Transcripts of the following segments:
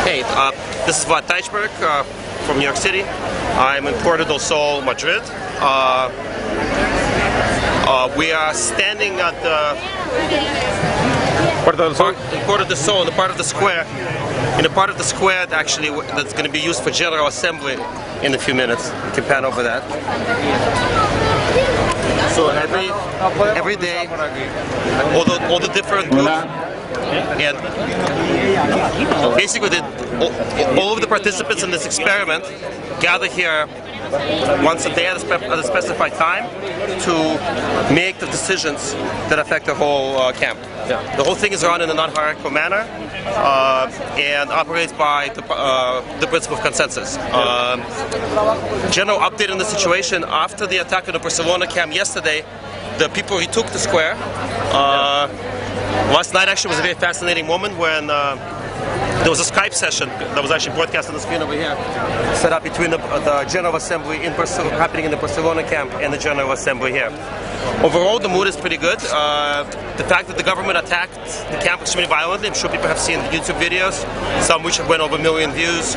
Hey, this is Vlad Teichberg from New York City. I'm in Puerta del Sol, Madrid. We are standing at the Puerta del Sol? Puerta del Sol, in the part of the square. In a part of the square actually that's going to be used for General Assembly in a few minutes. You can pan over that. So every day, all the different groups. And basically, all of the participants in this experiment gather here once a day at a specified time to make the decisions that affect the whole camp. Yeah. The whole thing is run in a non-hierarchical manner and operates by the principle of consensus. General update on the situation: after the attack on the Barcelona camp yesterday, the people retook the square. Last night actually was a very fascinating moment when there was a Skype session that was actually broadcast on the screen over here, set up between the General Assembly happening in the Barcelona camp and the General Assembly here. Overall, the mood is pretty good. The fact that the government attacked the camp extremely violently, I'm sure people have seen the YouTube videos, some which have went over 1 million views,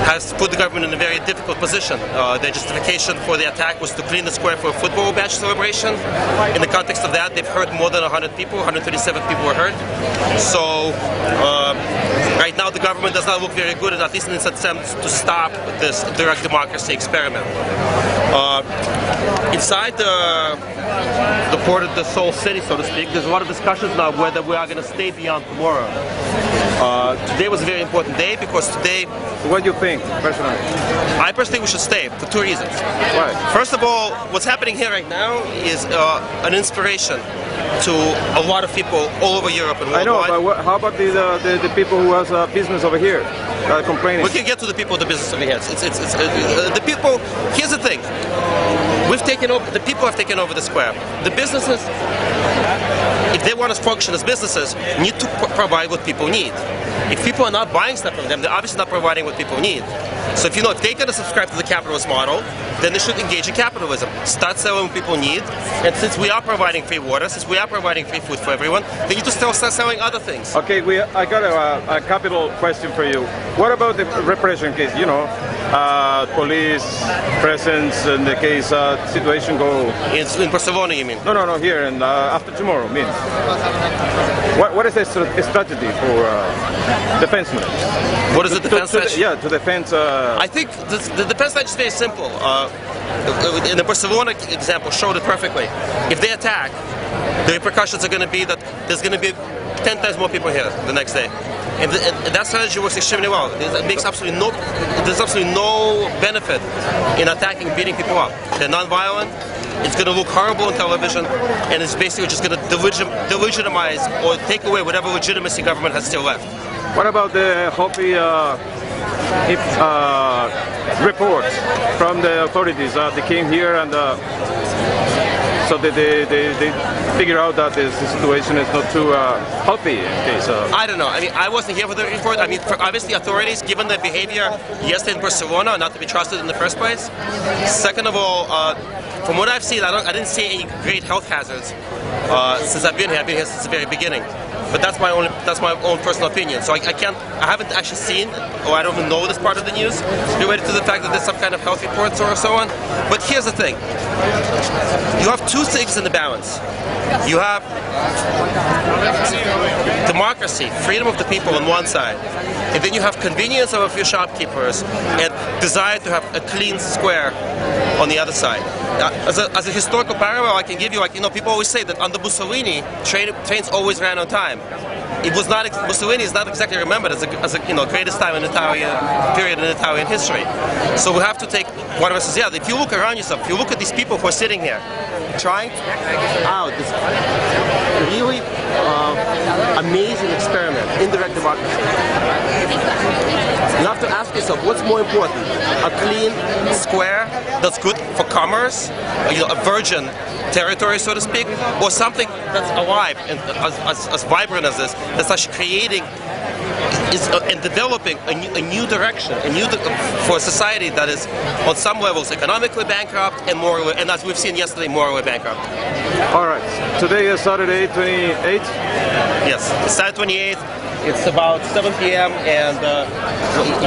has put the government in a very difficult position. Their justification for the attack was to clean the square for a football match celebration. In the context of that, they've hurt more than 100 people, 137 people were hurt. So right now the government does not look very good, at least in its attempt to stop this direct democracy experiment. Inside the Puerta del Sol city, so to speak, there's a lot of discussions now whether we are going to stay beyond tomorrow. Today was a very important day because today... What do you think, personally? I personally think we should stay for two reasons. Why? First of all, what's happening here right now is an inspiration to a lot of people all over Europe and worldwide. I know, but how about the people who has a business over here complaining? We can get to the people with the business over here. The people. Here's the thing: we've taken over. The people have taken over the square. The businesses, if they want to function as businesses, need to provide what people need. If people are not buying stuff from them, they're obviously not providing what people need. So if they're going to subscribe to the capitalist model, then they should engage in capitalism. Start selling what people need. And since we are providing free water, since we are providing free food for everyone, they need to start selling other things. Okay, I got a capital question for you. What about the repression case? Police presence in the case situation go... In Barcelona, you mean? No, here, and after tomorrow, means. What is the strategy for defensemen? What is the defense strategy? To defend... I think the defense strategy is very simple. In the Barcelona example showed it perfectly. If they attack, the repercussions are going to be that there's going to be 10 times more people here the next day. And that strategy works extremely well. There's absolutely no benefit in attacking and beating people up. They're non-violent. It's going to look horrible on television, and it's basically just going to delegitimize or take away whatever legitimacy government has still left. What about the Hopi reports from the authorities? They came here and so they figure out that the situation is not too healthy in case. I don't know. I mean, I wasn't here for the report. I mean, obviously authorities, given their behavior yesterday in Barcelona, are not to be trusted in the first place. Second of all, from what I've seen, I didn't see any great health hazards since I've been here. I've been here since the very beginning. But that's my own personal opinion. So I haven't actually seen, or I don't even know this part of the news related to the fact that there's some kind of health reports or so on. But here's the thing: you have two things in the balance. You have democracy, freedom of the people on one side, and then you have convenience of a few shopkeepers and desire to have a clean square on the other side. As a historical parallel I can give you, people always say that under Mussolini, trains always ran on time. It was not. Mussolini is not exactly remembered as a greatest time in Italian period in Italian history. So we have to take one versus the other. If you look around yourself, if you look at these people who are sitting here, trying out this really amazing experiment, indirect democracy. You have to ask yourself, what's more important? A clean square that's good for commerce, a virgin territory, so to speak, or something that's alive and as vibrant as this, that's actually creating and developing a new direction, for a society that is on some levels economically bankrupt and morally, and as we've seen yesterday, morally bankrupt. All right. Today is Saturday, 28th. Yes, it's Saturday 28th. It's about 7 p.m. and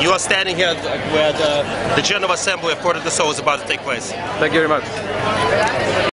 you are standing here where the General Assembly of Puerta is about to take place. Thank you very much.